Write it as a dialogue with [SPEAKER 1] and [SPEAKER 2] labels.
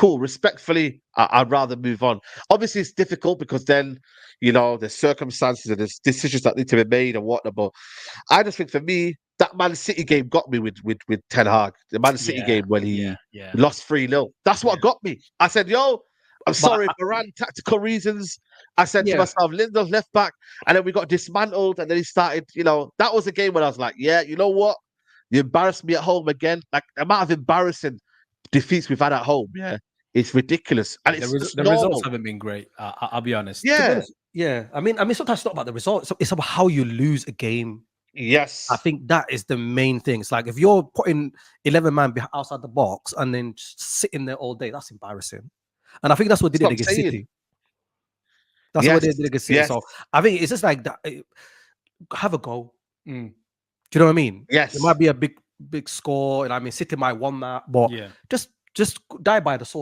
[SPEAKER 1] cool. Respectfully, I'd rather move on. Obviously, it's difficult because then, there's circumstances and there's decisions that need to be made and whatnot. But I just think for me, that Man City game got me with Ten Hag. The Man City
[SPEAKER 2] Yeah,
[SPEAKER 1] game when
[SPEAKER 2] yeah,
[SPEAKER 1] he
[SPEAKER 2] yeah.
[SPEAKER 1] lost 3-0. That's what
[SPEAKER 2] Yeah.
[SPEAKER 1] got me. I said, yo, I'm
[SPEAKER 2] But
[SPEAKER 1] sorry, Varane, tactical reasons. I said to
[SPEAKER 2] Yeah.
[SPEAKER 1] myself, Lindelöf left back, and then we got dismantled, and then he started, that was a game when I was like, yeah, you know what? You embarrassed me at home again. Like, the amount of embarrassing defeats we've had at home, yeah, it's ridiculous. And
[SPEAKER 2] the,
[SPEAKER 1] it's just
[SPEAKER 2] the results
[SPEAKER 1] normal.
[SPEAKER 2] haven't been great. I'll be honest.
[SPEAKER 3] To be
[SPEAKER 1] Yeah.
[SPEAKER 3] honest, yeah. I mean, sometimes it's not about the results. It's about how you lose a game.
[SPEAKER 1] Yes.
[SPEAKER 3] I think that is the main thing. It's like if you're putting 11 man outside the box and then just sitting there all day, that's embarrassing. And I think that's what they did against City. That's what they did against City.
[SPEAKER 1] Yes.
[SPEAKER 3] So I think it's just like that. Have a go.
[SPEAKER 2] Mm.
[SPEAKER 3] Do you know what I mean?
[SPEAKER 1] Yes.
[SPEAKER 3] It might be a big score, and I mean City might won that, but
[SPEAKER 2] Yeah.
[SPEAKER 3] just die by the sword.